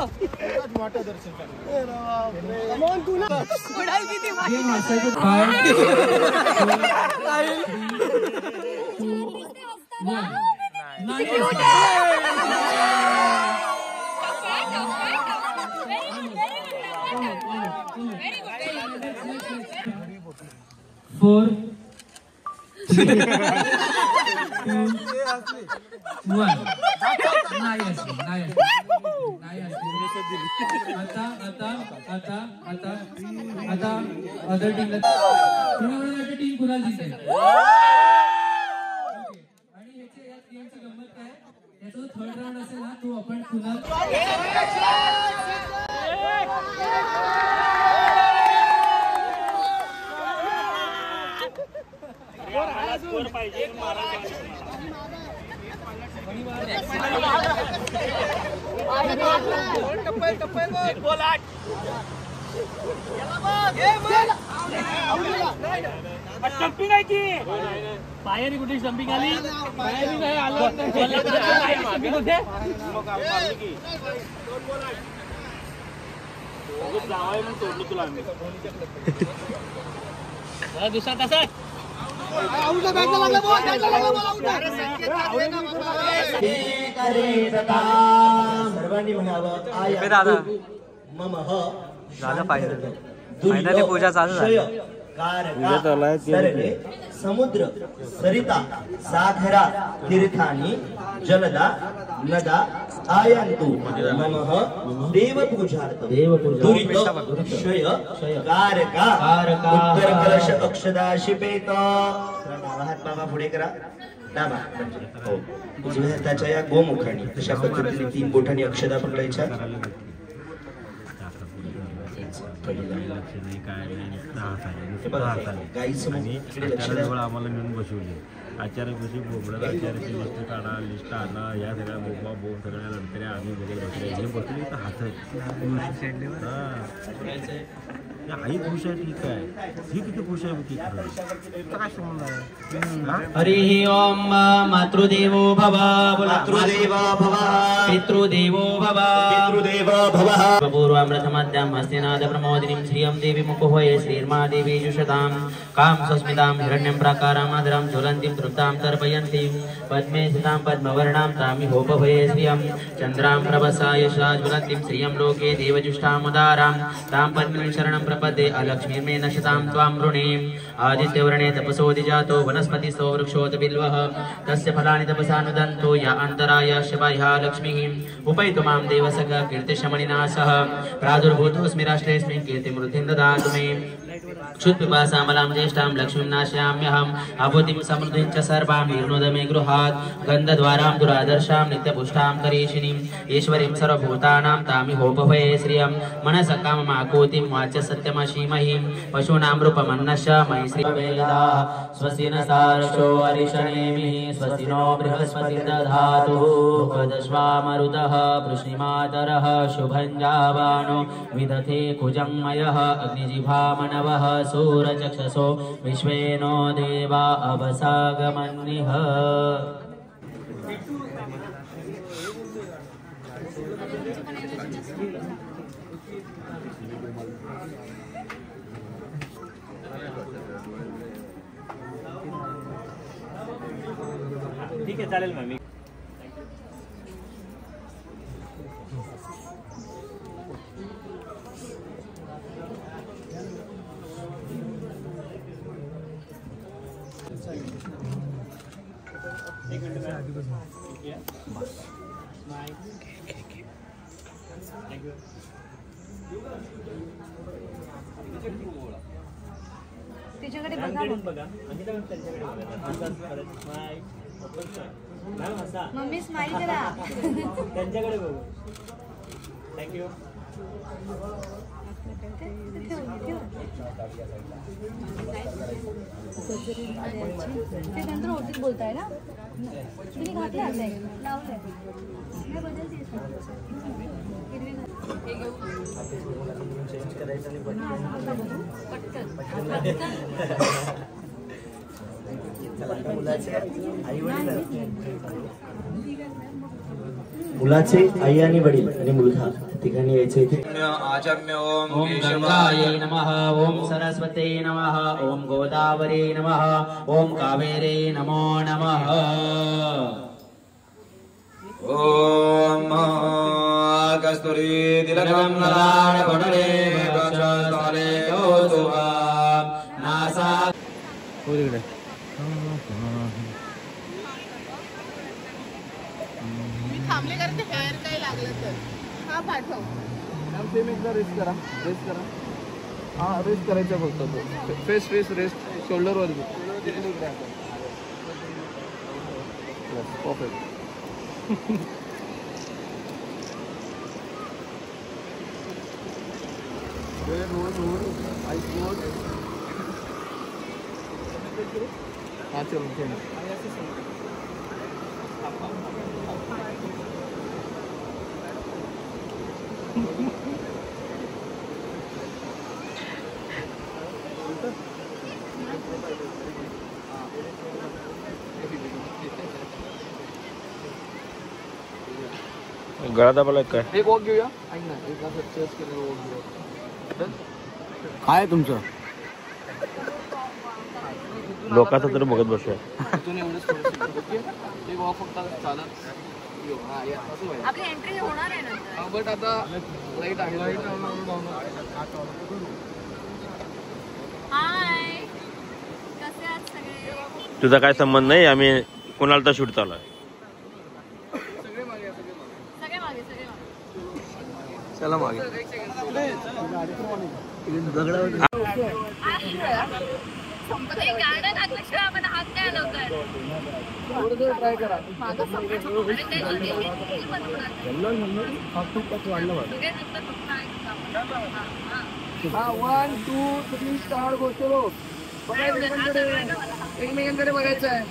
S8: Four, 3, 2, 1. नाही असते. आता अदर टीमला टीम कुणाला जिंकेल. आणि ह्याच्या या गेमची गंमत काय, याचा जो थर्ड राऊंड असेल ना तो आपण कुणाल
S5: स्टंपिंग आहे की पायाने कुठे स्टंपिंग आली. पायाने नाही आलं कुठे जावाय म्हणून तोडलं तुला आम्ही. दुसरा तसा
S9: सर्वांनी म्हणावं दादा फायनली पूजा चालू झाली. सर्वे समुद्र सरिता सागरा तीर्थानी जलदा नदा आयन्तु नमः देवपूजार्थ दुरित क्षय कारका उत्तर कलश अक्षदा शिपेत. हात बाबा पुढे करा. डाबा उजव्या हाताच्या या गोमुखाने तशा पद्धतीने 3 बोटांनी अक्षदा पकडायच्या.
S1: आम्हाला नेऊन बसवले. आचार्यपाशी बोबडत आचार्याची लिस्ट काढा, लिस्ट आणा, या सगळ्या बोबा बोब सगळ्या लढतऱ्या आम्ही बघत बसले. हे बसले तर हात आहेत. आई खुश आहे ठीक आहे. ही किती खुश आहे की काय संबंध आहे.
S9: हरिः ओम मातृदेवो भव. मातृदेवो भव. पितृदेवो भव. पितृदेवो भव. पूर्वामृतमद्यं हस्तिनाद प्रमोदिनीं श्रियं देवी मुकुहये श्रीर्मा देवी जुषतां कां स्वस्मितां हिरण्यं प्राकारामादरं ज्वलन्तीं तृप्तां तर्पयन्तीं पद्मे स्थितां पद्मवर्णां तामि होपभये श्रियं चन्द्रां प्रभसा यशा ज्वलन्तीं श्रियं लोके देवजुष्टामुदारां तां पद्मिनीं शरणं प्रपदे अलक्ष्मीर्मे नशतां त्वां वृणीं. आदित्यवर्णे तपसोऽधि जातो वनस्पतिस्थो वृक्षोत बिल्वः तस्य फलानि तपसा नुदन्तो या अन्तराय शिवाया लक्ष्मीः. उपैतु मां देवसखा कीर्तिशमणिना सह प्रादुर्भूतोऽस्मि राष्ट्रेऽस्मिन् कीर्तिमृद्धिं ददातु मे. क्षुत्पिपासामलां ज्येष्ठां लक्ष्मीं नाशयाम्यहम् आभूतिं समृद्धिं च सर्वां निर्णोद मे गृहात्. गन्धद्वारां दुरादर्शां नित्यपुष्टां करीषिणीम् ईश्वरीं सर्वभूतानां तामि होपभये श्रियं मनस काममाकूतिं वाच्य सत्यमशीमहीं पशूनां रूपमन्नश्च मयि श्रीवेदा. स्वस्ति न सारसो अरिषणेमिः स्वस्ति नो बृहस्पतिर् दधातु. मुखदश्वा मरुतः वृष्णिमातरः शुभं जावानो विदधे कुजङ्मयः अग्निजिह्वा मनवः सूरचक्षसो विश्वेनो देवा अवसागमन्निः.
S5: ठीक आहे चालेल मॅम.
S4: तिच्याकडे बघा मम्मी स्माइल करा
S5: त्यांच्याकडे बघू. थँक्यू.
S4: ते नंतर होतीच बोलताय ना तुम्ही घातले असे लावलंय नाही बदलते
S9: मुलाचे आई आणि वडील आणि मुलगा ठिकाणी यायचे इथे. ओम गंगायै नमः, ओम सरस्वती नमः, ओम गोदावरी नमः, ओम कावेरी नमो नमः.
S2: ओम कस्तुरी तिलकं नराण पुनरे वक्षस्थले कौस्तुभा नासा.
S6: थांबले कारण ते हेअर काही लागलं तर हा पाठव.
S2: सेम एकदा रेस्ट करा, रेस्ट करा. हा रेस्ट करायचं फक्त. फेस फेस रेस्ट शोल्डरवर परफेक्ट. हा चलो
S1: गळा दाबाला काय?
S2: एक वॉक घेऊया. ऐक ना, एक असं चेस केलं वॉक घेऊया. काय तुमचं
S1: लोकांचं तर बघत बसूया.
S2: इथून एवढंच करू. एक वॉक फक्त चालत येऊ. हा या असं व्हायचं.
S4: आपली एंट्री होणार आहे ना
S2: बट आता लाईट आहे. लाईट
S4: हाय कसे आहात सगळे.
S1: तुझा काय संबंध नाही. आम्ही कोणाला तर शूट चालू आहे.
S2: सगळे मागे
S4: सगळे मागे सगळे मागे.
S2: चला मागे.
S4: गार्डन आल्याशिवाय आपण हात काय लवकर
S2: ट्राय करा. हा 1 2 3 स्टार्ट गोष्टो. एकमेकांकडे बघायचं आहे.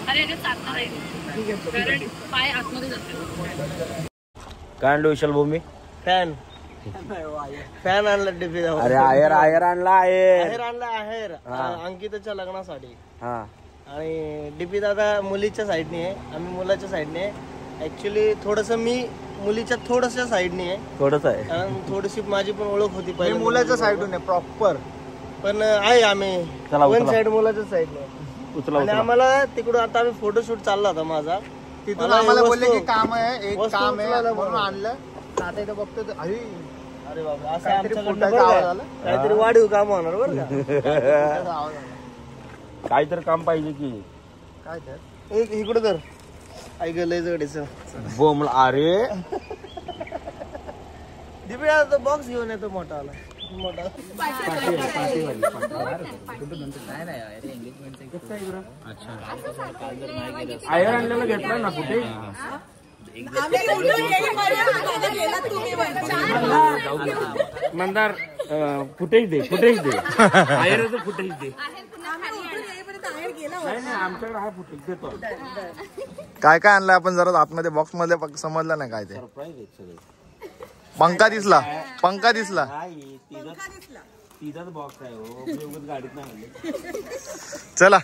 S4: अरे चालणार आहे कारण पाय आतमध्ये जाते.
S1: काय आणलं विशाल भूमी?
S5: फॅन आणला डीपी.
S1: अरे आयर आणला
S5: आहेर आणला आहेर अंकिताच्या लग्नासाठी.
S1: हा
S5: आणि डीपी दादा मुलीच्या साईडने आहे, आम्ही मुलाच्या साईडने आहे. ऍक्च्युली थोडस मी मुलीच्या थोडसच्या साईडने आहे.
S1: थोडंच आहे
S5: कारण थोडीशी माझी पण ओळख होती पहिले.
S7: मुलाच्या साईडून आहे प्रॉपर.
S5: पण आहे आम्ही
S1: चला,
S5: वन
S1: उचला.
S5: साईड मुलाच्या साईडने.
S1: उचला
S5: आणि
S1: उचला.
S5: आम्हाला तिकडून आता आम्ही फोटोशूट चालला होता माझा.
S7: तिथून
S5: मला
S7: आम्हाला
S5: हे
S7: बोलले
S5: वस्तू-
S7: की काम आहे, एक
S5: वस्तू
S7: काम आहे
S5: उचलायला
S7: म्हणून
S5: बोलवलं.
S7: आणलं. आता इथं बघतो तर अरे
S5: अरे बाबा असं
S7: काहीतरी
S5: आमच्याकडनं
S7: फुटायचा
S5: बरं
S7: आवाज
S5: का?
S7: आला.
S5: काहीतरी वाढीव काम होणार बरं का.
S7: आवाज आला.
S1: काय तर काम पाहिजे की.
S7: काय तर
S5: इकडे तर ऐक लय जगडीचं
S1: बोंबल. अरे
S5: दिव्या तो बॉक्स घेऊन येतो मोठा आला. मोठा
S1: आयर आणलेला घेतला ना कुठे. मंदार फुटेज दे आयरचं फुटेज दे. नाही नाही आमच्याकडे हा फुटेज देतो.
S7: काय काय आणलं आपण जरा आतमध्ये बॉक्स मध्ये समजलं नाही काय ते.
S1: सरप्राईज आहे सगळे.
S7: पंखा दिसला. पंखा दिसला.
S1: नाही तिचाच बॉक्स आहे हो. मी उगाच गाडीत नाही आणले.
S7: चला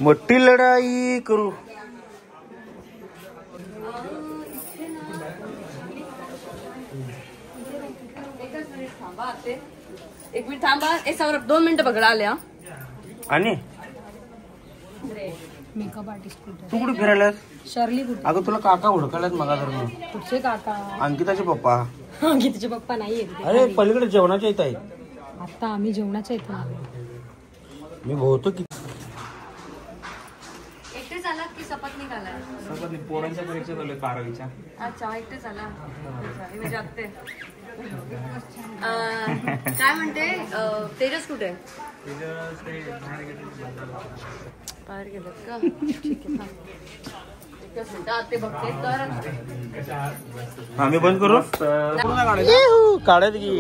S1: मोठी लढाई करू.
S6: एक मिनिट थांबा. एक सौरभ 2 मिनिटं बघा आल्या.
S1: आणि
S4: मेकअप आर्टिस्ट कुठे?
S1: तू कुठे फिरायलास?
S4: शर्ली कुठे?
S1: अगं तुला काका हुडकायलात मगा तर
S4: कुठचे काका?
S1: अंकिताचे पप्पा.
S4: अंकिताचे पप्पा नाहीये.
S1: अरे पलीकडे जेवणाच्या इथं आहेत.
S4: आता आम्ही जेवणाच्या इथे आलो.
S1: मी बहुतो की
S6: एकटेच आलात की सपत निघालाय?
S2: सपत पोरांच्या परीक्षा चालू 12वीच्या.
S6: अच्छा एकटेच आला. मी जागते. काय म्हणते तेजस कुठे? बाहेर गेलेत का? ठीक आहे. एकच मिनिट ते बघते तर.
S1: आम्ही बंद करू काढत की.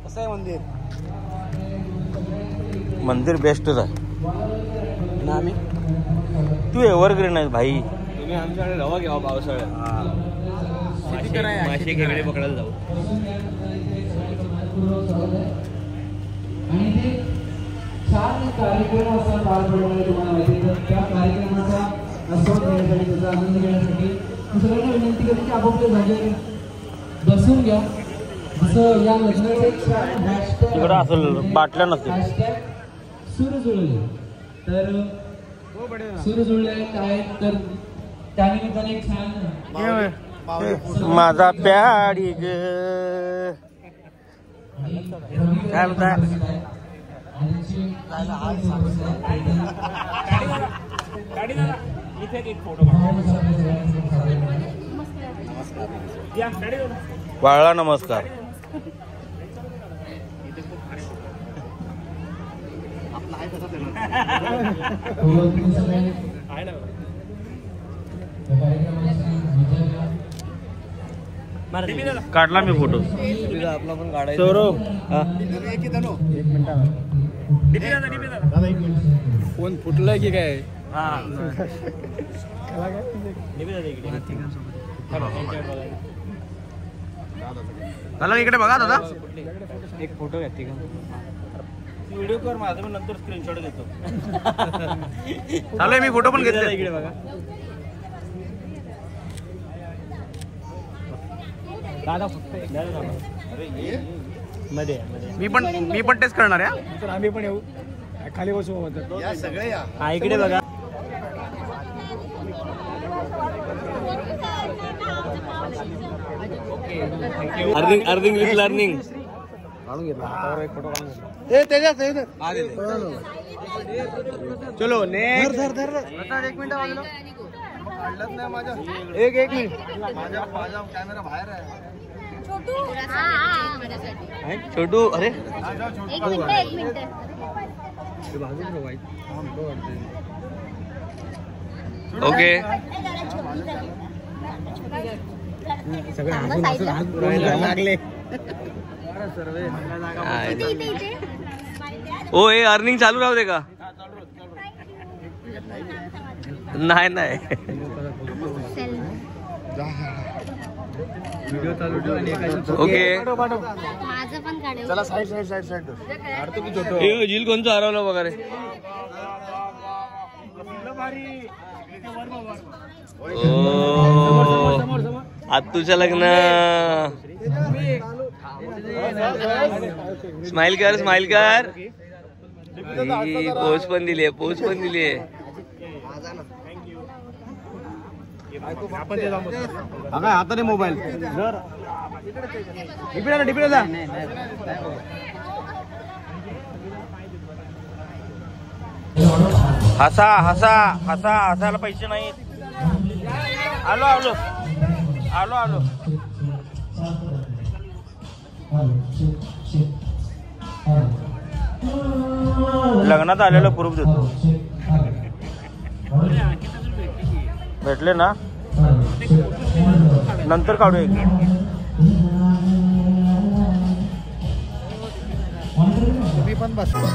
S5: कसं आहे मंदिर?
S1: मंदिर बेस्टच आहे.
S5: आम्ही
S1: तू एव्हरग्रीन आहे भाई.
S5: तुम्ही आमच्याकडे रवा घ्यावा पावसाळ्यात. मासे खेकडे पकडायला जाऊ.
S8: आणि ते छान कार्यक्रम असा पार पडणार तुम्हाला माहिती आहे. त्या कार्यक्रमाचा आस्वाद घेण्यासाठी त्याचा आनंद घेण्यासाठी सगळ्यांना विनंती करते की आपापल्या जागेवर बसून घ्या. जसं या लग्नाचं एक छान
S1: तिकडं असेल बाटल्या नसतील.
S8: सूर जुळले तर सूर जुळले काय तर त्यानिमित्ताने एक छान
S1: माझा प्याडी ग काय म्हणताय? वाळला नमस्कार. काढला मी फोटो.
S5: आपला पण काढायचा.
S1: सौरभ
S5: फोन फुटलाय की काय?
S1: इकडे बघा दादा.
S5: एक फोटो घ्या.
S1: व्हिडिओ कर माझा, मी नंतर स्क्रीनशॉट घेतो. चालेल मी फोटो पण घेतले.
S5: इकडे बघा. दादा मध्ये
S1: मी पण टेस्ट करणार आहे.
S5: तर आम्ही पण येऊ. खाली बसू सगळे. हा इकडे बघा. Earning with learning. चलो नेक्स्ट. एक मिनिट एक मिनिट. माझा कॅमेरा बाहेर आहे.
S1: छोटू अरे ओके.
S5: लागले.
S9: ओ हे अर्निंग चालू राहू दे का? नाही नाही.
S5: व्हिडिओ चालू ठेव.
S9: ओके.
S4: माझं पण काढेल.
S7: चला साईड
S9: झील कोणचं हरवलं बघा रे. आत्तूचं लग्न. स्माइल कर पोच पण दिली.
S5: हाताने मोबाईल. डिपे जा.
S1: हसायला पैसे नाहीत. आलो लग्नात आलेलं प्रूफ देतो. भेटले ना नंतर काढू एक.
S7: मी पण बसलो.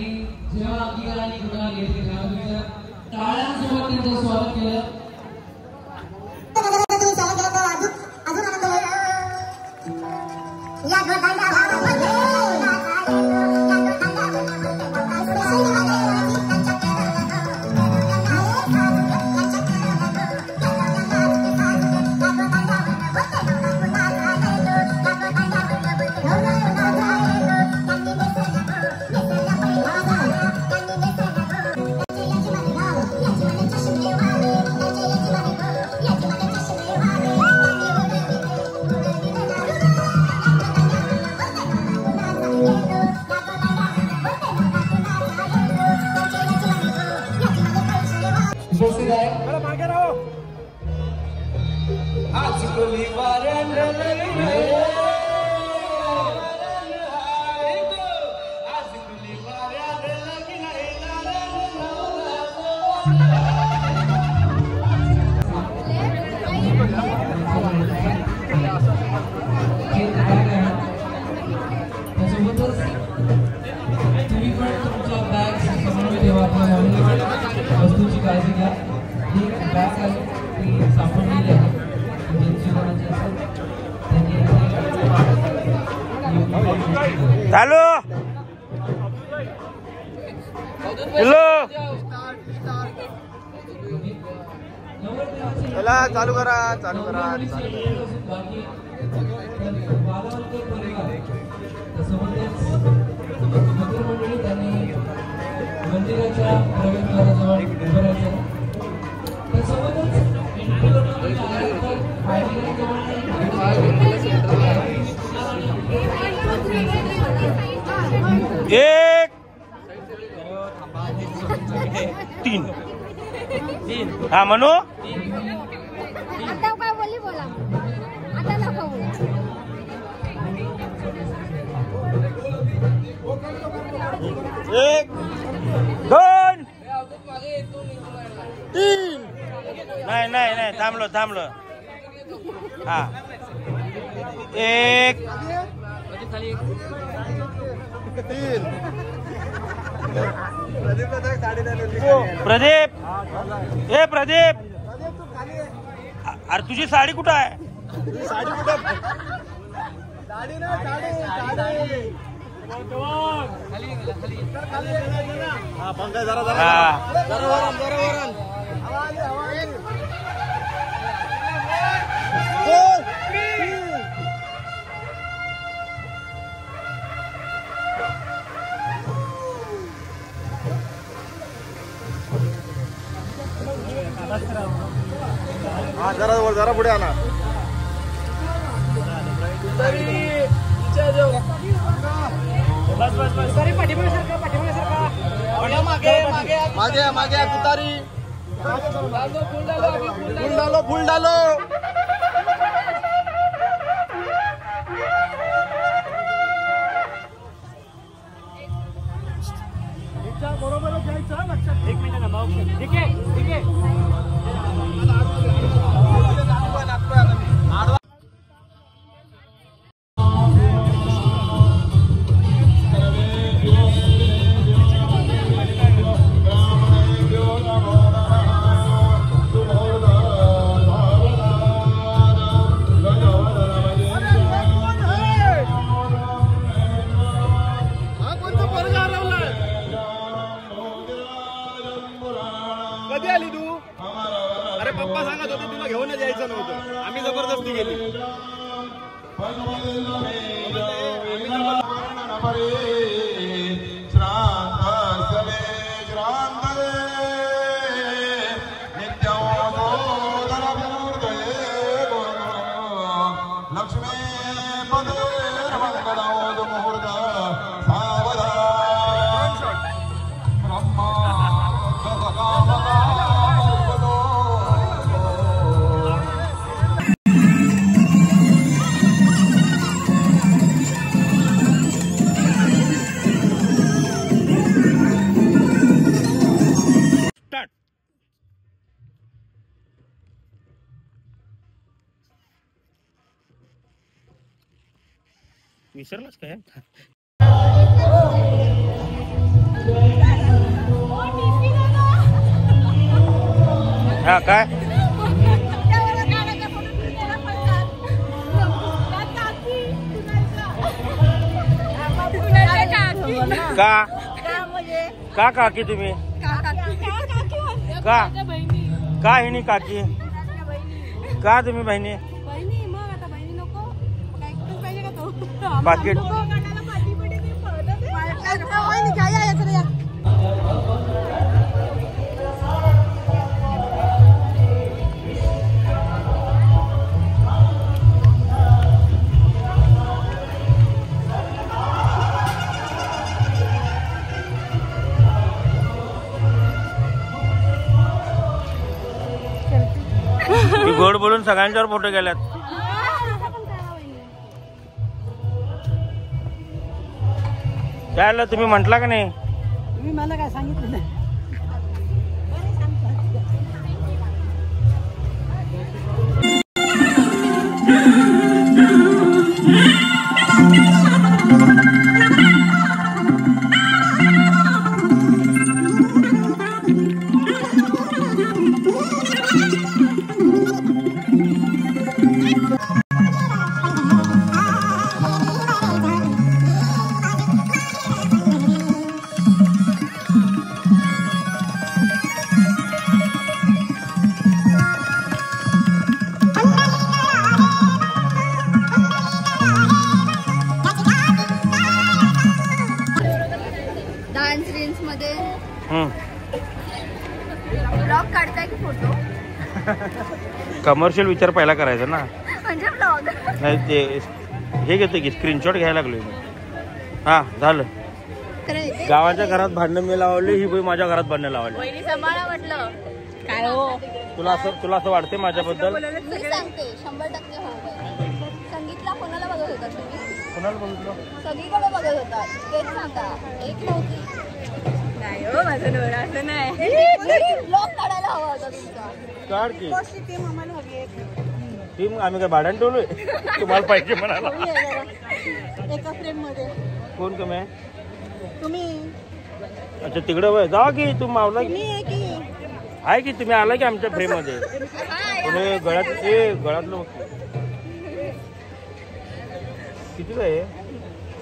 S8: आणि जेव्हा अंकिता आणि कुणाल येते तेव्हा तुमच्या टाळ्यांसोबत त्यांचं स्वागत केलं. वस्तूची काळजी घ्या. ही बॅग आहे ती सापडलेली आहे.
S1: चालू हॅलो
S7: चला चालू करा चालू करा.
S8: मंदिराच्या प्रवेशद्वाराजवळ उभं राहायचं. त्यासोबतच
S1: एक तीन हा म्हणू
S4: आता काय बोलली बोला आता नको बोला.
S1: एक दोन तीन नाही नाही नाही थांबलो हा एक प्रदीप ए प्रदीप अरे तुझी साडी कुठं आहे?
S7: साडी कुठं? साडी ना साडी हा पंकज जरा वरण हा जरा पुढे आणा. मागे तुतारी फुल डालो. बरोबरच जायचं लक्षात. एक मिनिट ना ठीक आहे कधी आली तू? अरे पप्पा सांगत होते तुला घेऊन जायचं नव्हतं, आम्ही जबरदस्ती गेली.
S1: विसरलास काय? हा काय का का काकी तुम्ही का का हे नाही काकी का तुम्ही बहिणी पाकिट गोड बोलून सगळ्यांच्यावर फोटो गेल्यात. त्याला तुम्ही म्हटला का नाही?
S10: मी मला काय सांगितलं नाही.
S6: डान्स रील्स मध्ये ब्लॉग काढताय की फोटो?
S1: कमर्शियल विचार पहिला करायचा ना.
S6: म्हणजे ब्लॉग
S1: नाही ते हे घेतो की स्क्रीनशॉट घ्यायला लागलोय मी. हा झालं. गावाच्या घरात भांडणं मी लावली, ही बाई माझ्या घरात भांडणं लावली.
S6: वहिनी सांभाळा म्हटलं. काय हो
S1: तुला असं वाटते माझ्याबद्दल?
S6: मी सांगते 100% हो. संगीतला कोणाला बघत होता तुम्ही?
S1: कोणाला बघितलं?
S6: सगळीकडे बघत होता. तेच सांगा. एक नव्हती. नाही हो माझं नवरा असं नाही. ब्लॉग काढायला हवा होता तुमचा.
S1: काढ की
S10: टीम आम्हाला हवी आहे.
S1: टीम आम्ही काय भाड्याने ठेवलोय? तुम्हाला पाहिजे म्हणाला.
S10: एका फ्रेम मध्ये
S1: कोण कमी आहे?
S10: तुम्ही
S1: अच्छा तिकडे जा की तू मावला की आहे की तुम्ही आला की आमच्या फ्रेम मध्ये. तुम्ही गळ्यातलं कितीला आहे?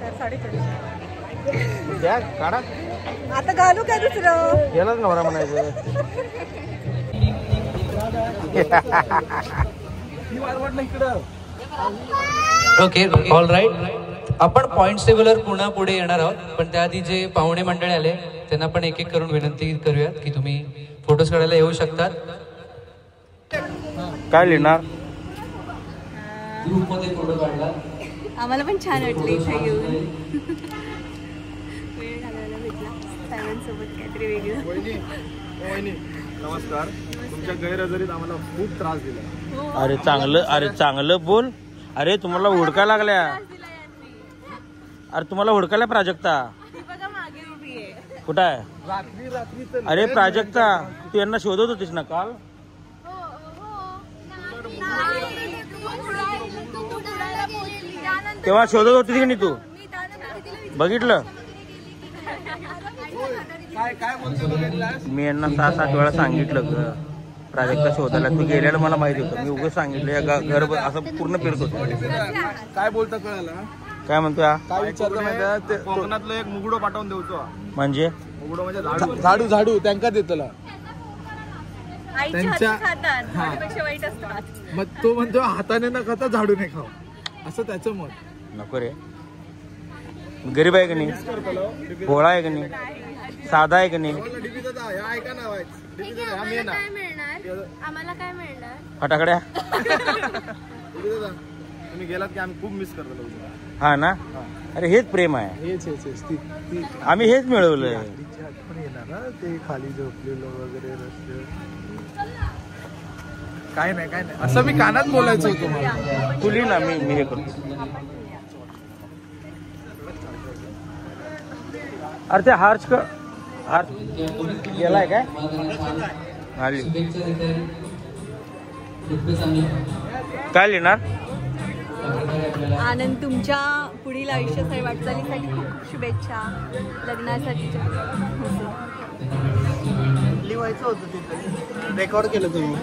S1: 4.5 द्या काढा.
S10: आता घालू काय दुसरं?
S1: गेलाच नवरा म्हणायचं.
S11: Okay all right. आपण पॉइंट टेबलवर पुन्हा पुढे येणार आहोत, पण त्याआधी जे पाहुणे मंडळी आले त्यांना पण एक एक करून विनंती करूयात की तुम्ही फोटोज काढायला येऊ शकतात.
S1: काय लिहिणार?
S11: ग्रुपमध्ये फोटो काढला.
S6: आम्हाला पण छान वाटलं इथे येऊन. वेळ घालवायला भेटला सर्वांसोबत काहीतरी वेगळं.
S7: नमस्कार. तुमच्या गैरहजेरीत आम्हाला खूप त्रास दिला.
S1: अरे चांगलं बोल. अरे तुम्हाला हुडका लागल्या. अरे तुम्हाला हुडकायला प्राजक्ता कुठं आहे? अरे प्राजक्ता तू यांना शोधत होतीस ना काल? तेव्हा शोधत होतीस की नाही तू? बघितलं मी यांना 6-7 वेळा सांगितलं ग प्राजक्ता शोधायला. तू गेल्याला मला माहिती होतं. मी उगाच सांगितलं घर असं पूर्ण फिरत होतो.
S7: काय बोलता कळाला?
S1: काय म्हणतो?
S7: काय विचारलं माहिती? कोकणातलं एक मुगडो पाठवून देतो.
S1: म्हणजे
S7: मुगडो म्हणजे झाडू त्यांका देतला त्यांच्या. मग तो म्हणतो हाताने न खाता झाडू नाही खाऊ, असं त्याचं मत.
S1: नको रे. गरीब आहे का नाही? भोळा आहे का नाही? साधा आहे का नाही?
S7: ऐका ना
S6: आम्हाला काय मिळणार?
S1: फटाकड्या.
S7: तुम्ही गेलात की आम्ही खूप मिस करतो.
S1: हा ना. अरे हेच प्रेम आहे. आम्ही हेच मिळवलंय.
S7: ते खाली झोपलेलं वगैरे रस्ते. काय नाही असं मी कानात बोलायचं होतं मला.
S1: तुली ना मी हे करतो. अरे ते हार्च गेलाय काय? काय लिहिणार?
S6: आनंद तुमच्या पुढील आयुष्यासाठी वाटचालीसाठी खूप शुभेच्छा. लग्नासाठी
S5: दाखवायचं होतं तिथे, रेकॉर्ड केलं तुम्ही.